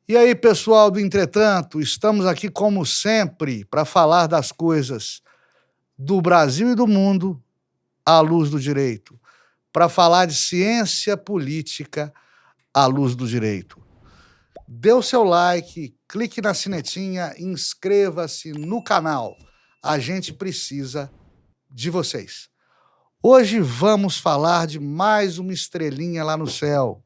E aí, pessoal do Entretanto, estamos aqui como sempre para falar das coisas do Brasil e do mundo à luz do direito, para falar de ciência política à luz do direito. Dê o seu like, clique na sinetinha, inscreva-se no canal. A gente precisa de vocês. Hoje vamos falar de mais uma estrelinha lá no céu.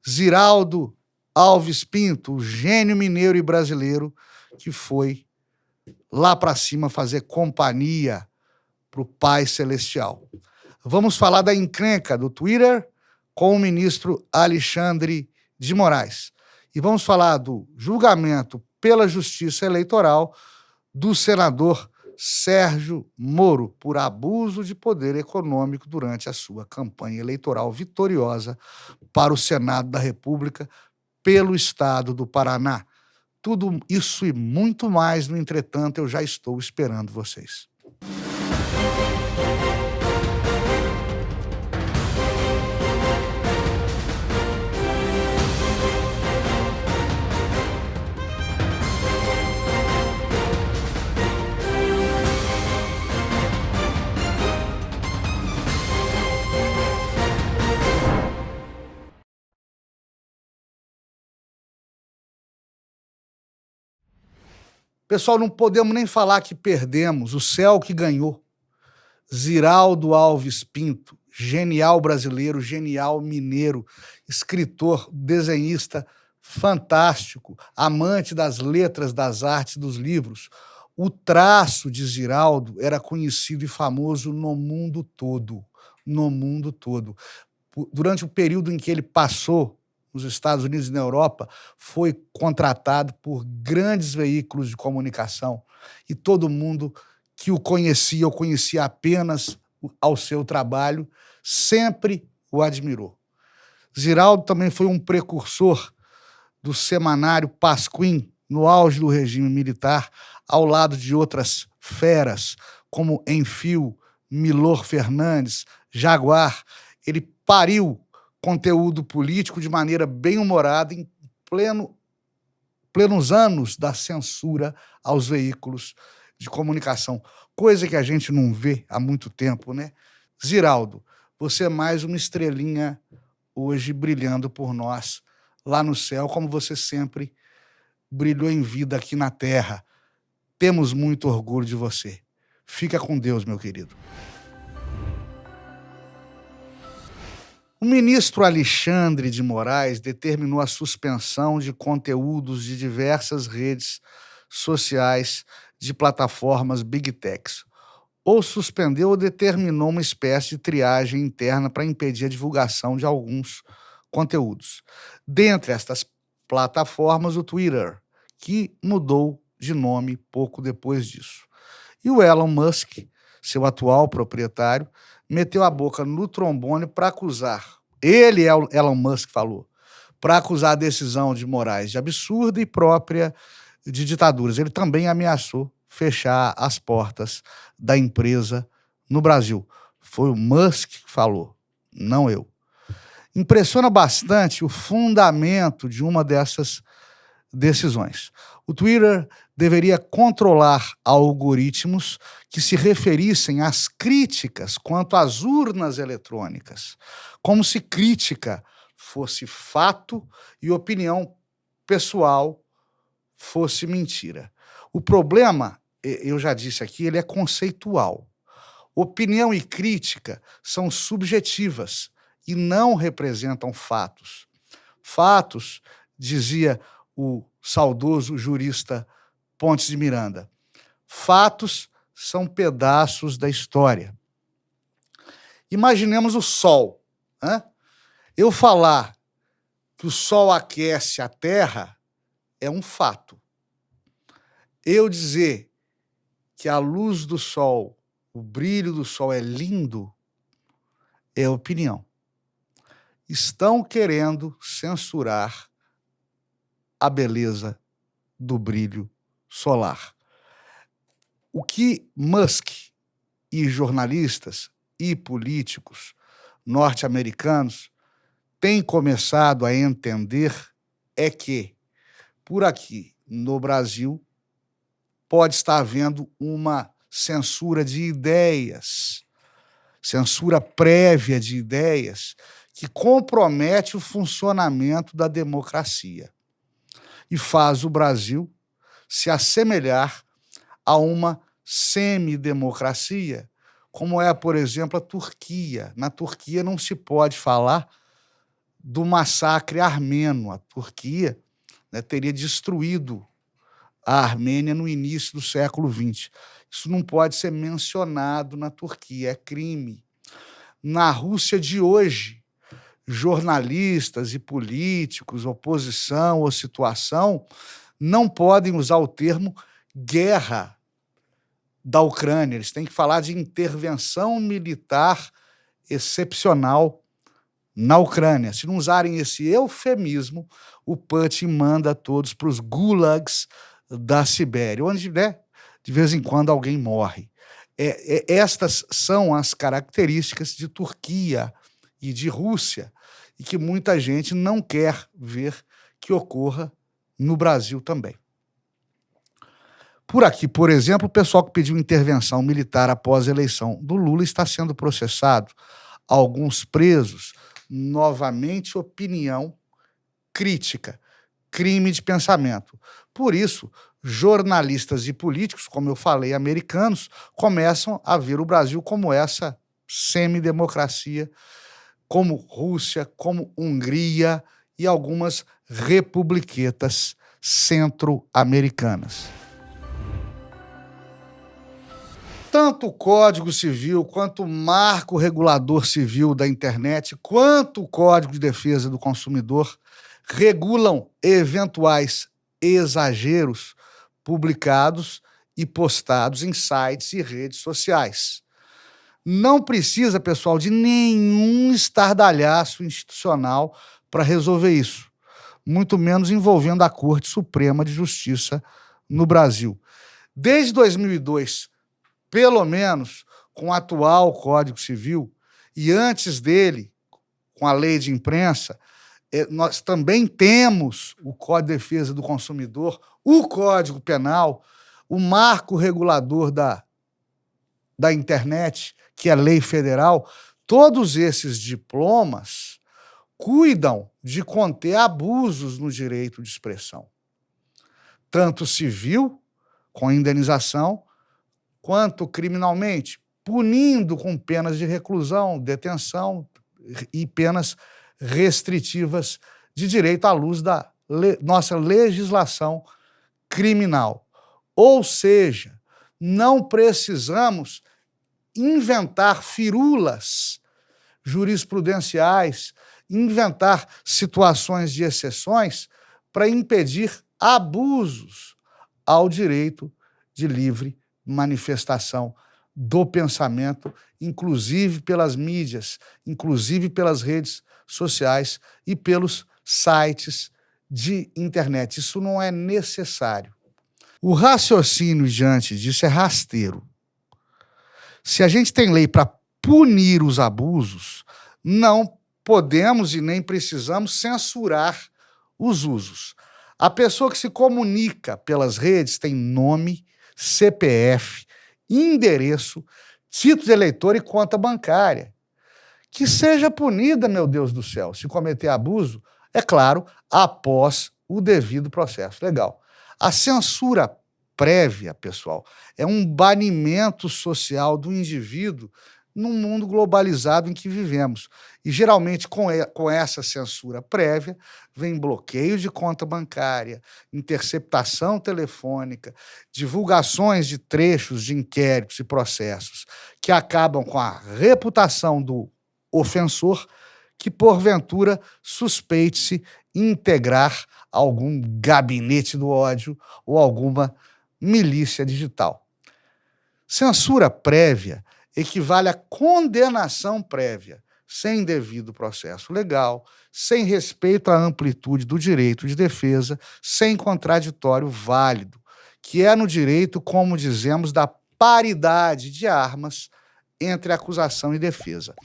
Ziraldo Alves Pinto, o gênio mineiro e brasileiro que foi lá para cima fazer companhia para o Pai Celestial. Vamos falar da encrenca do Twitter com o ministro Alexandre de Moraes. E vamos falar do julgamento pela Justiça Eleitoral do senador Sérgio Moro por abuso de poder econômico durante a sua campanha eleitoral vitoriosa para o Senado da República pelo estado do Paraná. Tudo isso e muito mais, no entretanto, eu já estou esperando vocês. Pessoal, não podemos nem falar que perdemos, o céu que ganhou. Ziraldo Alves Pinto, genial brasileiro, genial mineiro, escritor, desenhista fantástico, amante das letras, das artes, dos livros. O traço de Ziraldo era conhecido e famoso no mundo todo, no mundo todo. Durante o período em que ele passou nos Estados Unidos e na Europa, foi contratado por grandes veículos de comunicação e todo mundo que o conhecia apenas ao seu trabalho, sempre o admirou. Ziraldo também foi um precursor do semanário Pasquim, no auge do regime militar, ao lado de outras feras, como Enfio, Milor Fernandes, Jaguar. Ele pariu conteúdo político de maneira bem humorada em plenos anos da censura aos veículos de comunicação, coisa que a gente não vê há muito tempo, né? Ziraldo, você é mais uma estrelinha hoje brilhando por nós lá no céu, como você sempre brilhou em vida aqui na Terra. Temos muito orgulho de você. Fica com Deus, meu querido. O ministro Alexandre de Moraes determinou a suspensão de conteúdos de diversas redes sociais de plataformas Big Techs. Ou suspendeu ou determinou uma espécie de triagem interna para impedir a divulgação de alguns conteúdos. Dentre estas plataformas, o Twitter, que mudou de nome pouco depois disso. E o Elon Musk, seu atual proprietário, meteu a boca no trombone para acusar, Elon Musk falou, para acusar a decisão de Moraes de absurda e própria de ditaduras. Ele também ameaçou fechar as portas da empresa no Brasil. Foi o Musk que falou, não eu. Impressiona bastante o fundamento de uma dessas decisões. O Twitter deveria controlar algoritmos que se referissem às críticas quanto às urnas eletrônicas, como se crítica fosse fato e opinião pessoal fosse mentira. O problema, eu já disse aqui, ele é conceitual. Opinião e crítica são subjetivas e não representam fatos. Fatos, dizia o saudoso jurista Pontes de Miranda, fatos são pedaços da história. Imaginemos o Sol. Eu falar que o Sol aquece a Terra é um fato. Eu dizer que a luz do Sol, o brilho do Sol é lindo, é opinião. Estão querendo censurar a beleza do brilho solar. O que Musk e jornalistas e políticos norte-americanos têm começado a entender é que, por aqui no Brasil pode estar havendo uma censura de ideias, censura prévia de ideias, que compromete o funcionamento da democracia e faz o Brasil se assemelhar a uma semidemocracia, como é, por exemplo, a Turquia. Na Turquia não se pode falar do massacre armeno. A Turquia, né, teria destruído a Armênia no início do século XX. Isso não pode ser mencionado na Turquia, é crime. Na Rússia de hoje, jornalistas e políticos, oposição ou situação, não podem usar o termo guerra da Ucrânia. Eles têm que falar de intervenção militar excepcional na Ucrânia. Se não usarem esse eufemismo, o Putin manda todos para os gulags da Sibéria, onde, né, de vez em quando alguém morre. Estas são as características de Turquia e de Rússia, e que muita gente não quer ver que ocorra no Brasil também. Por aqui, por exemplo, o pessoal que pediu intervenção militar após a eleição do Lula está sendo processado. Alguns presos, novamente, opinião crítica, crime de pensamento. Por isso, jornalistas e políticos, como eu falei, americanos, começam a ver o Brasil como essa semidemocracia, como Rússia, como Hungria e algumas republiquetas centro-americanas. Tanto o Código Civil, quanto o Marco Regulador Civil da Internet, quanto o Código de Defesa do Consumidor regulam eventuais exageros publicados e postados em sites e redes sociais. Não precisa, pessoal, de nenhum estardalhaço institucional para resolver isso, muito menos envolvendo a Corte Suprema de Justiça no Brasil. Desde 2002, pelo menos com o atual Código Civil, e antes dele, com a Lei de Imprensa, nós também temos o Código de Defesa do Consumidor, o Código Penal, o Marco Regulador da Internet, que é a lei federal. Todos esses diplomas cuidam de conter abusos no direito de expressão, tanto civil, com indenização, quanto criminalmente, punindo com penas de reclusão, detenção e penas restritivas de direito à luz da nossa legislação criminal. Ou seja, não precisamos inventar firulas jurisprudenciais, inventar situações de exceções para impedir abusos ao direito de livre manifestação do pensamento, inclusive pelas mídias, inclusive pelas redes sociais e pelos sites de internet. Isso não é necessário. O raciocínio diante disso é rasteiro. Se a gente tem lei para punir os abusos, não podemos e nem precisamos censurar os usos. A pessoa que se comunica pelas redes tem nome, CPF, endereço, título de eleitor e conta bancária. Que seja punida, meu Deus do céu, se cometer abuso, é claro, após o devido processo. Legal. A censura prévia, pessoal, é um banimento social do indivíduo num mundo globalizado em que vivemos. E, geralmente, com essa censura prévia, vem bloqueio de conta bancária, interceptação telefônica, divulgações de trechos de inquéritos e processos que acabam com a reputação do ofensor, que, porventura, suspeite-se integrar algum gabinete do ódio ou alguma milícia digital. Censura prévia equivale à condenação prévia, sem devido processo legal, sem respeito à amplitude do direito de defesa, sem contraditório válido, que é no direito, como dizemos, da paridade de armas entre acusação e defesa.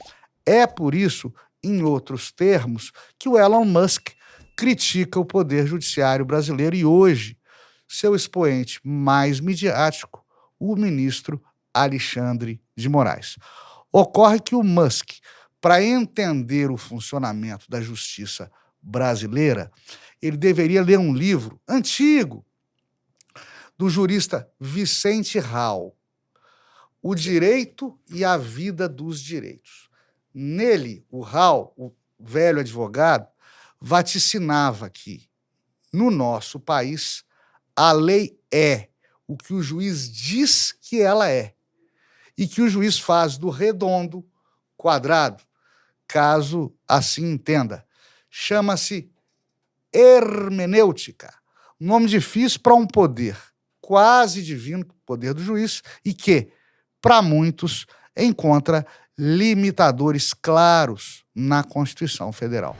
É por isso, em outros termos, que o Elon Musk critica o Poder Judiciário brasileiro e hoje seu expoente mais midiático, o ministro Alexandre de Moraes. Ocorre que o Musk, para entender o funcionamento da justiça brasileira, ele deveria ler um livro antigo do jurista Vicente Hall, O Direito e a Vida dos Direitos. Nele, o Hall, o velho advogado, vaticinava que, no nosso país, a lei é o que o juiz diz que ela é e que o juiz faz do redondo quadrado, caso assim entenda. Chama-se hermenêutica, nome difícil para um poder quase divino, poder do juiz, e que, para muitos, encontra limitadores claros na Constituição Federal.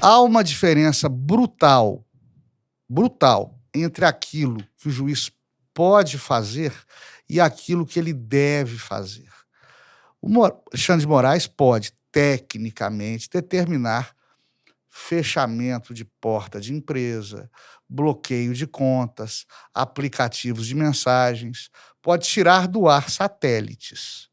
Há uma diferença brutal entre aquilo que o juiz pode fazer e aquilo que ele deve fazer. O Alexandre de Moraes pode, tecnicamente, determinar fechamento de porta de empresa, bloqueio de contas, aplicativos de mensagens, pode tirar do ar satélites.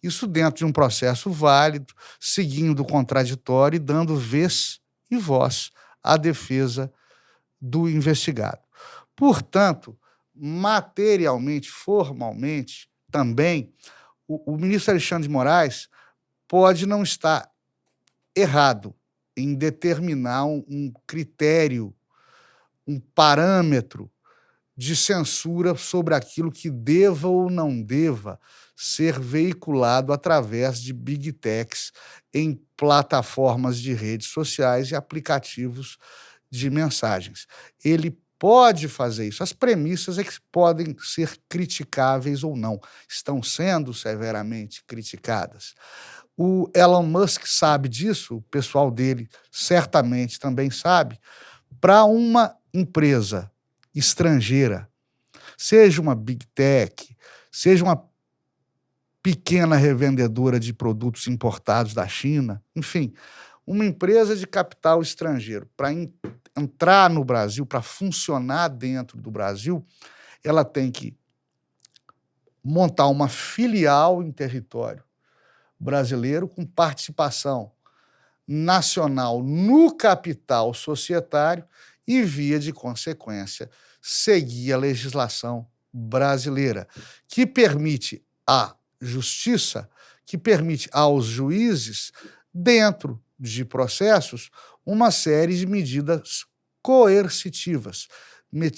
Isso dentro de um processo válido, seguindo o contraditório e dando vez e voz à defesa do investigado. Portanto, materialmente, formalmente, também, o ministro Alexandre de Moraes pode não estar errado em determinar um critério, um parâmetro de censura sobre aquilo que deva ou não deva ser veiculado através de big techs em plataformas de redes sociais e aplicativos de mensagens. Ele pode fazer isso. As premissas é que podem ser criticáveis ou não, estão sendo severamente criticadas. O Elon Musk sabe disso, o pessoal dele certamente também sabe. Para uma empresa estrangeira, seja uma big tech, seja uma pequena revendedora de produtos importados da China, enfim, uma empresa de capital estrangeiro, para entrar no Brasil, para funcionar dentro do Brasil, ela tem que montar uma filial em território brasileiro com participação nacional no capital societário e, via de consequência, seguir a legislação brasileira, que permite à justiça, que permite aos juízes, dentro de processos, uma série de medidas coercitivas,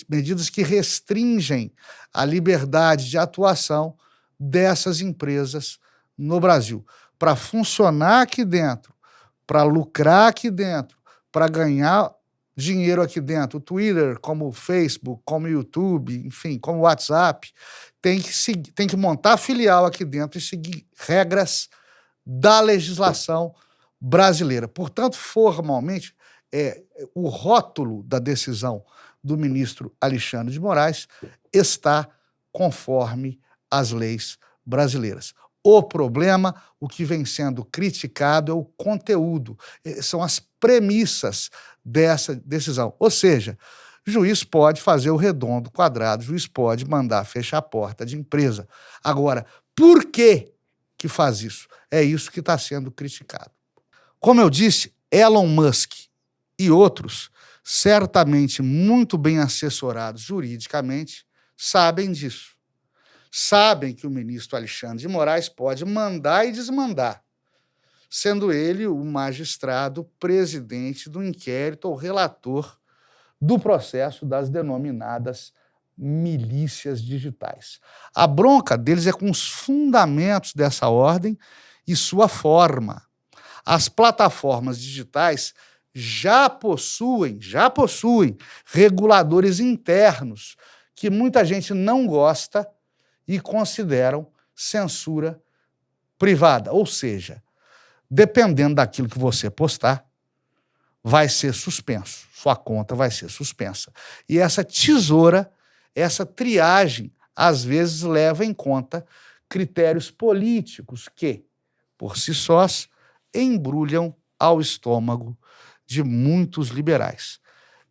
medidas que restringem a liberdade de atuação dessas empresas no Brasil. Para funcionar aqui dentro, para lucrar aqui dentro, para ganhar dinheiro aqui dentro, o Twitter, como o Facebook, como o YouTube, enfim, como o WhatsApp, tem que montar filial aqui dentro e seguir regras da legislação brasileira. Portanto, formalmente, o rótulo da decisão do ministro Alexandre de Moraes está conforme as leis brasileiras. O problema, o que vem sendo criticado é o conteúdo, são as premissas dessa decisão. Ou seja, o juiz pode fazer o redondo quadrado, o juiz pode mandar fechar a porta de empresa. Agora, por que faz isso? É isso que está sendo criticado. Como eu disse, Elon Musk e outros, certamente muito bem assessorados juridicamente, sabem disso. Sabem que o ministro Alexandre de Moraes pode mandar e desmandar, sendo ele o magistrado presidente do inquérito ou relator do processo das denominadas milícias digitais. A bronca deles é com os fundamentos dessa ordem e sua forma. As plataformas digitais já possuem reguladores internos que muita gente não gosta e consideram censura privada. Ou seja, dependendo daquilo que você postar, vai ser suspenso, sua conta vai ser suspensa. E essa tesoura, essa triagem, às vezes leva em conta critérios políticos que, por si sós, embrulham ao estômago de muitos liberais.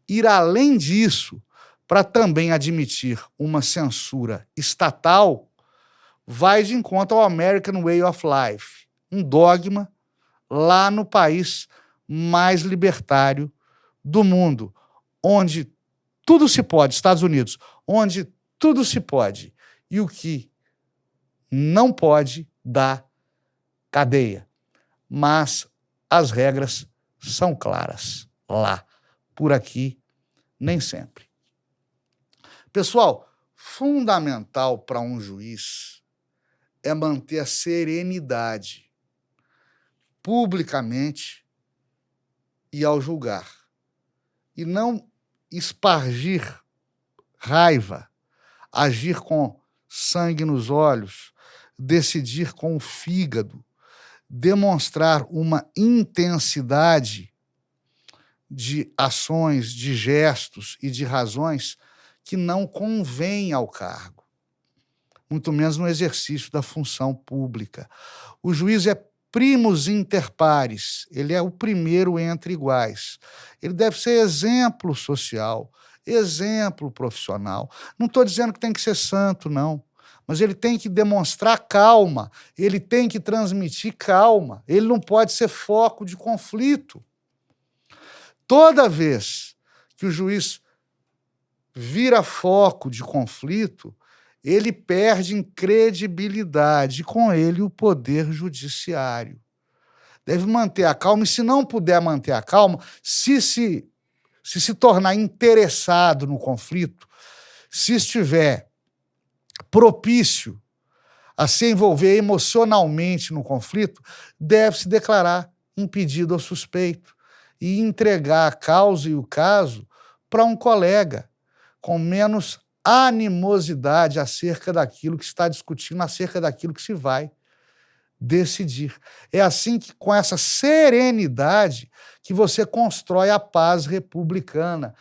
Ir além disso, para também admitir uma censura estatal, vai de encontro ao American Way of Life, um dogma lá no país mais libertário do mundo, onde tudo se pode, Estados Unidos, onde tudo se pode, e o que não pode dá cadeia. Mas as regras são claras lá. Por aqui, nem sempre. Pessoal, fundamental para um juiz é manter a serenidade publicamente e ao julgar, e não espargir raiva, agir com sangue nos olhos, decidir com o fígado, demonstrar uma intensidade de ações, de gestos e de razões que não convém ao cargo, muito menos no exercício da função pública. O juiz é primus inter pares, ele é o primeiro entre iguais. Ele deve ser exemplo social, exemplo profissional. Não estou dizendo que tem que ser santo, não, mas ele tem que demonstrar calma, ele tem que transmitir calma, ele não pode ser foco de conflito. Toda vez que o juiz vira foco de conflito, ele perde em credibilidade, e com ele o poder judiciário. Deve manter a calma, e se não puder manter a calma, se tornar interessado no conflito, se estiver propício a se envolver emocionalmente no conflito, deve se declarar impedido ou suspeito e entregar a causa e o caso para um colega com menos animosidade acerca daquilo que está discutindo, acerca daquilo que se vai decidir. É assim que, com essa serenidade, que você constrói a paz republicana,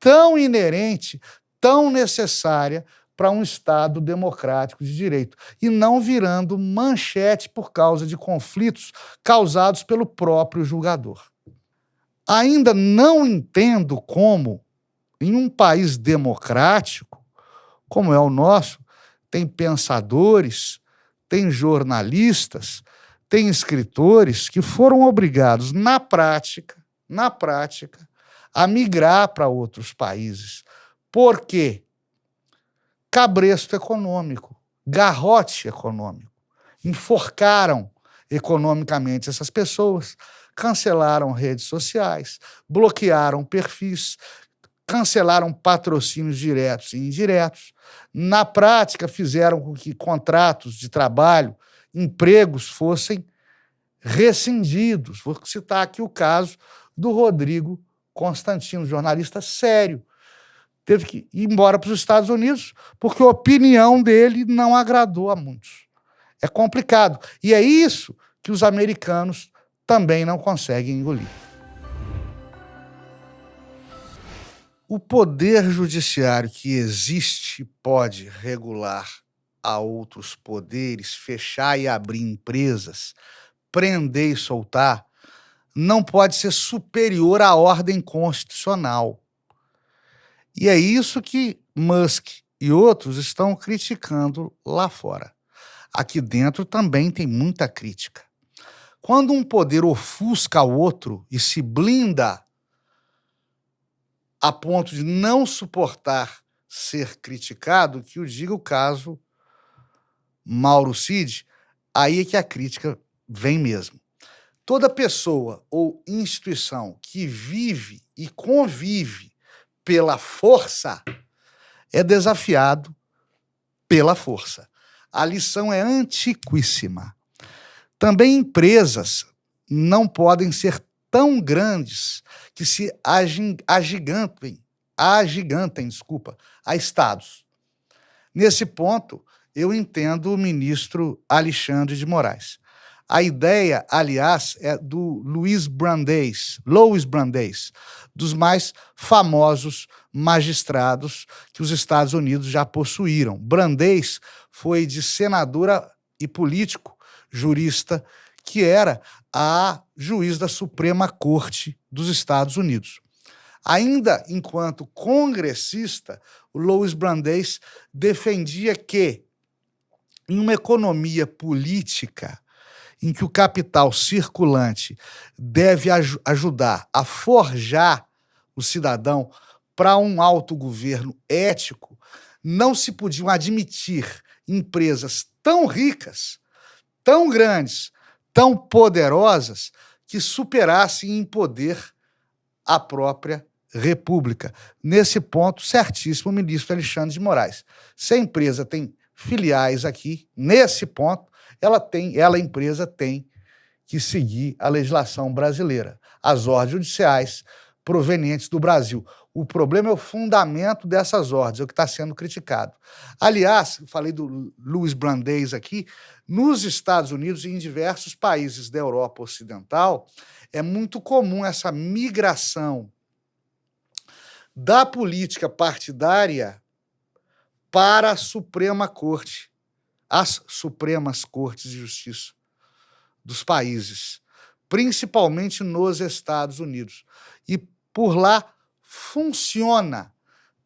tão inerente, tão necessária para um Estado democrático de direito, e não virando manchete por causa de conflitos causados pelo próprio julgador. Ainda não entendo como, em um país democrático, como é o nosso, tem pensadores, tem jornalistas, tem escritores que foram obrigados, na prática, a migrar para outros países. Por quê? Cabresto econômico, garrote econômico. Enforcaram economicamente essas pessoas, cancelaram redes sociais, bloquearam perfis, cancelaram patrocínios diretos e indiretos. Na prática, fizeram com que contratos de trabalho, empregos fossem rescindidos. Vou citar aqui o caso do Rodrigo Constantino, jornalista sério. Teve que ir embora para os Estados Unidos porque a opinião dele não agradou a muitos. É complicado. E é isso que os americanos também não conseguem engolir. O poder judiciário que existe pode regular a outros poderes, fechar e abrir empresas, prender e soltar, não pode ser superior à ordem constitucional. E é isso que Musk e outros estão criticando lá fora. Aqui dentro também tem muita crítica. Quando um poder ofusca o outro e se blinda a ponto de não suportar ser criticado, que o diga o caso Mauro Cid, aí é que a crítica vem mesmo. Toda pessoa ou instituição que vive e convive pela força é desafiado pela força. A lição é antiquíssima. Também empresas não podem ser tão grandes que se agigantem a estados. Nesse ponto, eu entendo o ministro Alexandre de Moraes. A ideia, aliás, é do Louis Brandeis, dos mais famosos magistrados que os Estados Unidos já possuíram. Brandeis foi de senadora e político, jurista, que era a juiz da Suprema Corte dos Estados Unidos. Ainda enquanto congressista, o Louis Brandeis defendia que, em uma economia política em que o capital circulante deve ajudar a forjar o cidadão para um autogoverno ético, não se podiam admitir empresas tão ricas, tão grandes, tão poderosas, que superassem em poder a própria República. Nesse ponto, certíssimo o ministro Alexandre de Moraes. Se a empresa tem filiais aqui, nesse ponto, a empresa tem que seguir a legislação brasileira, as ordens judiciais provenientes do Brasil. O problema é o fundamento dessas ordens, é o que está sendo criticado. Aliás, falei do Louis Brandeis aqui, nos Estados Unidos e em diversos países da Europa Ocidental, é muito comum essa migração da política partidária para a Suprema Corte, as Supremas Cortes de Justiça dos países, principalmente nos Estados Unidos. E por lá funciona.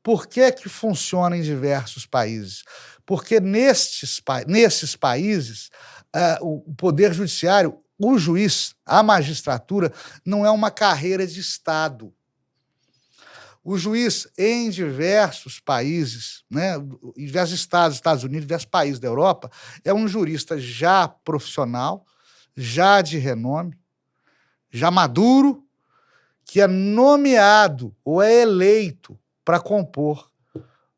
Por que funciona em diversos países? Porque nesses países, o Poder Judiciário, o juiz, a magistratura, não é uma carreira de Estado. O juiz, em diversos países, né, em diversos Estados Unidos, diversos países da Europa, é um jurista já profissional, já de renome, já maduro, que é nomeado ou é eleito para compor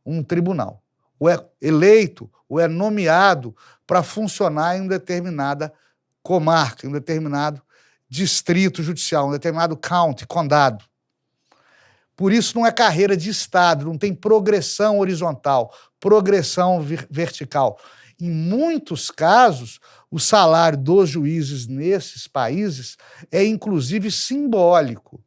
um tribunal. Ou é eleito ou é nomeado para funcionar em uma determinada comarca, em um determinado distrito judicial, um determinado county, condado. Por isso não é carreira de Estado, não tem progressão horizontal, progressão vertical. Em muitos casos, o salário dos juízes nesses países é, inclusive, simbólico.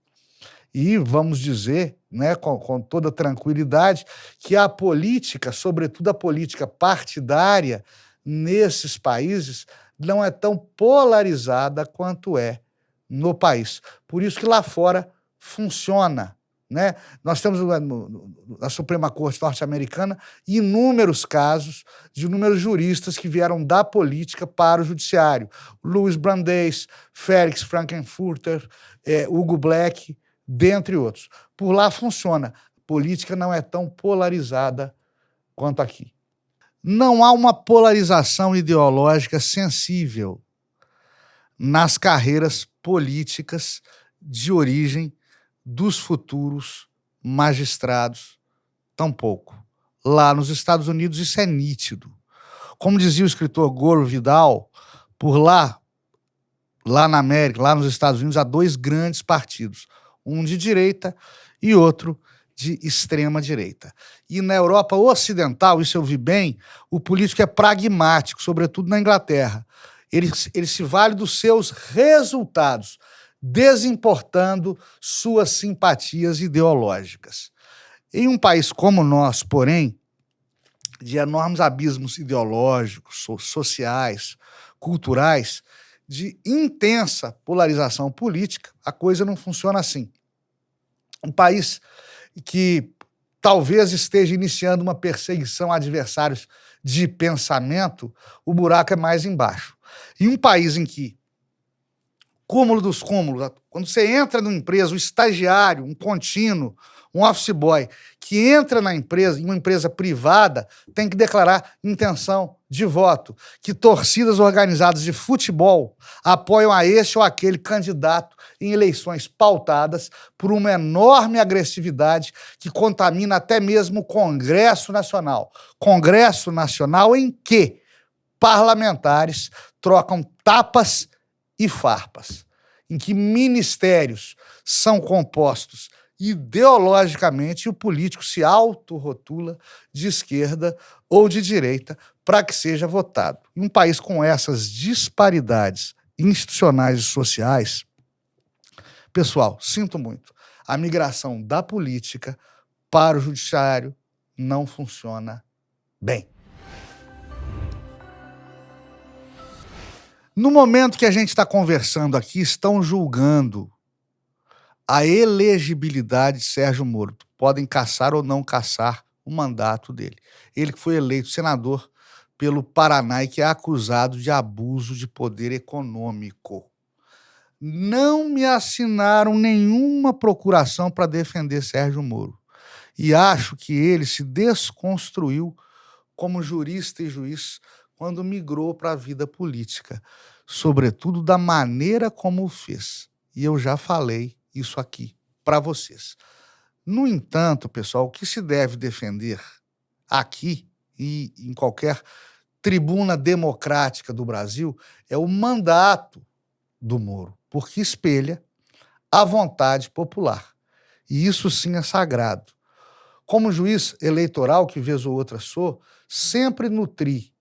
E vamos dizer, né, com toda tranquilidade, que a política, sobretudo a política partidária, nesses países, não é tão polarizada quanto é no país. Por isso que lá fora funciona. Né? Nós temos na Suprema Corte norte-americana inúmeros casos de inúmeros juristas que vieram da política para o judiciário. Louis Brandeis, Felix Frankenfurter, Hugo Black, dentre outros. Por lá funciona. A política não é tão polarizada quanto aqui. Não há uma polarização ideológica sensível nas carreiras políticas de origem dos futuros magistrados, tampouco. Lá nos Estados Unidos isso é nítido. Como dizia o escritor Gore Vidal, por lá na América, lá nos Estados Unidos, há dois grandes partidos, um de direita e outro de extrema direita. E na Europa Ocidental, isso eu vi bem, o político é pragmático, sobretudo na Inglaterra. Ele se vale dos seus resultados, desimportando suas simpatias ideológicas. Em um país como o nosso, porém, de enormes abismos ideológicos, sociais, culturais, de intensa polarização política, a coisa não funciona assim. Um país que talvez esteja iniciando uma perseguição a adversários de pensamento, o buraco é mais embaixo. Em um país em que cúmulo dos cúmulos. Quando você entra numa empresa, um estagiário, um contínuo, um office boy, que entra na empresa, em uma empresa privada, tem que declarar intenção de voto, que torcidas organizadas de futebol apoiam a este ou aquele candidato em eleições pautadas por uma enorme agressividade que contamina até mesmo o Congresso Nacional. Congresso Nacional em que parlamentares trocam tapas e farpas, em que ministérios são compostos ideologicamente e o político se autorrotula de esquerda ou de direita para que seja votado. Em um país com essas disparidades institucionais e sociais, pessoal, sinto muito, a migração da política para o judiciário não funciona bem. No momento que a gente está conversando aqui, estão julgando a elegibilidade de Sérgio Moro. Podem cassar ou não cassar o mandato dele. Ele que foi eleito senador pelo Paraná e que é acusado de abuso de poder econômico. Não me assinaram nenhuma procuração para defender Sérgio Moro. E acho que ele se desconstruiu como jurista e juiz quando migrou para a vida política, sobretudo da maneira como o fez. E eu já falei isso aqui para vocês. No entanto, pessoal, o que se deve defender aqui e em qualquer tribuna democrática do Brasil é o mandato do Moro, porque espelha a vontade popular. E isso sim é sagrado. Como juiz eleitoral, que vez ou outra sou, sempre nutri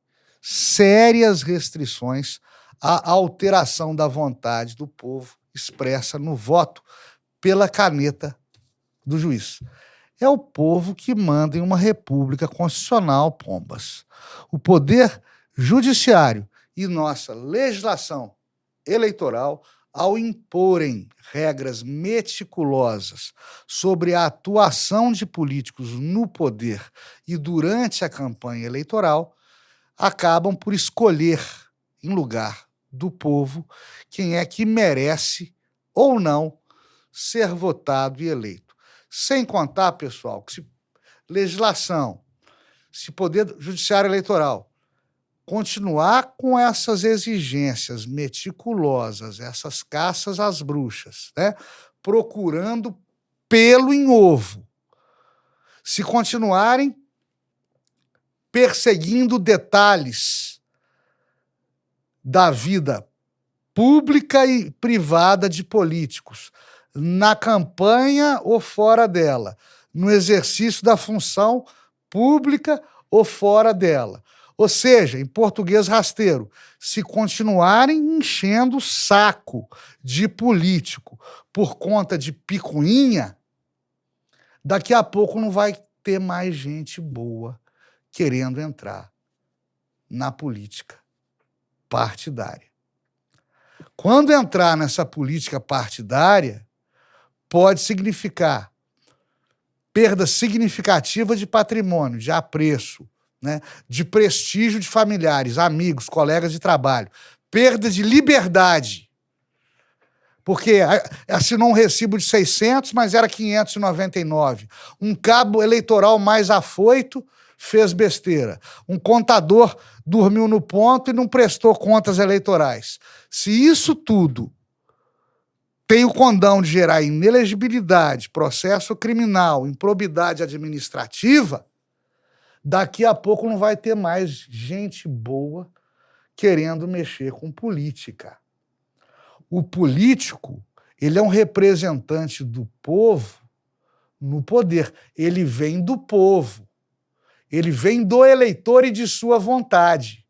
sérias restrições à alteração da vontade do povo expressa no voto pela caneta do juiz. É o povo que manda em uma república constitucional, pombas. O poder judiciário e nossa legislação eleitoral, ao imporem regras meticulosas sobre a atuação de políticos no poder e durante a campanha eleitoral, acabam por escolher, em lugar do povo, quem é que merece ou não ser votado e eleito. Sem contar, pessoal, que se legislação, se poder judiciário eleitoral continuar com essas exigências meticulosas, essas caças às bruxas, né? Procurando pelo em ovo, se continuarem perseguindo detalhes da vida pública e privada de políticos, na campanha ou fora dela, no exercício da função pública ou fora dela. Ou seja, em português rasteiro, se continuarem enchendo o saco de político por conta de picuinha, daqui a pouco não vai ter mais gente boa querendo entrar na política partidária. Quando entrar nessa política partidária, pode significar perda significativa de patrimônio, de apreço, né, de prestígio de familiares, amigos, colegas de trabalho, perda de liberdade, porque assinou um recibo de 600, mas era 599. Um cabo eleitoral mais afoito fez besteira. Um contador dormiu no ponto e não prestou contas eleitorais. Se isso tudo tem o condão de gerar inelegibilidade, processo criminal, improbidade administrativa, daqui a pouco não vai ter mais gente boa querendo mexer com política. O político, ele é um representante do povo no poder. Ele vem do povo. Ele vem do eleitor e de sua vontade.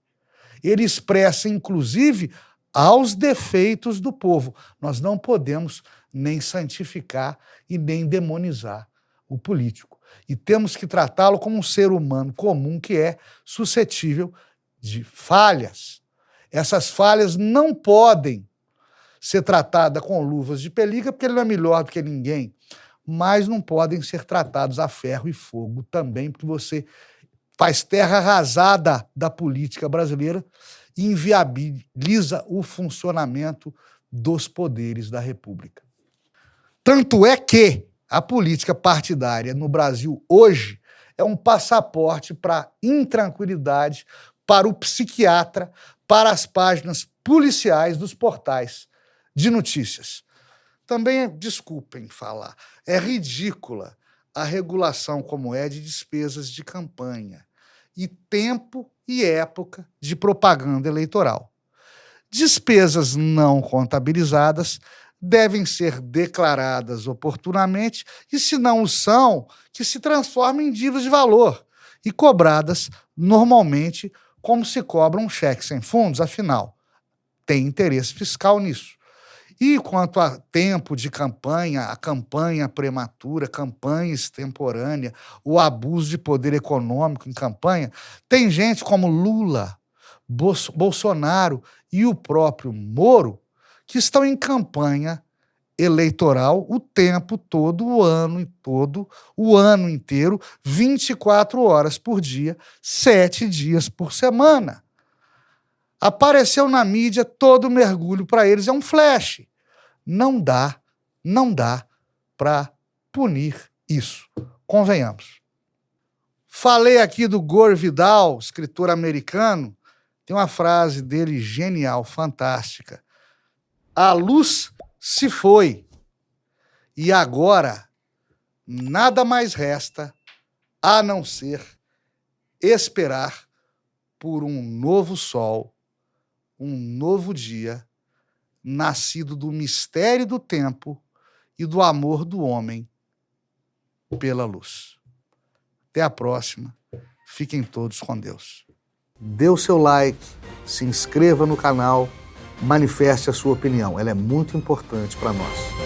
Ele expressa, inclusive, aos defeitos do povo. Nós não podemos nem santificar e nem demonizar o político. E temos que tratá-lo como um ser humano comum que é suscetível de falhas. Essas falhas não podem ser tratadas com luvas de pelica, porque ele não é melhor do que ninguém, mas não podem ser tratados a ferro e fogo também, porque você faz terra arrasada da política brasileira e inviabiliza o funcionamento dos poderes da República. Tanto é que a política partidária no Brasil hoje é um passaporte para a intranquilidade, para o psiquiatra, para as páginas policiais dos portais de notícias. Também, desculpem falar, é ridícula a regulação como é de despesas de campanha e tempo e época de propaganda eleitoral. Despesas não contabilizadas devem ser declaradas oportunamente e, se não o são, que se transformem em dívidas de valor e cobradas normalmente como se cobra um cheque sem fundos, afinal, tem interesse fiscal nisso. E quanto a tempo de campanha, a campanha prematura, campanha extemporânea, o abuso de poder econômico em campanha, tem gente como Lula, Bolsonaro e o próprio Moro, que estão em campanha eleitoral o tempo todo, o ano inteiro, 24 horas por dia, 7 dias por semana. Apareceu na mídia, todo mergulho para eles é um flash. Não dá para punir isso. Convenhamos. Falei aqui do Gore Vidal, escritor americano. Tem uma frase dele genial, fantástica. A luz se foi e agora nada mais resta a não ser esperar por um novo sol, um novo dia, nascido do mistério do tempo e do amor do homem pela luz. Até a próxima. Fiquem todos com Deus. Dê o seu like, se inscreva no canal, manifeste a sua opinião. Ela é muito importante para nós.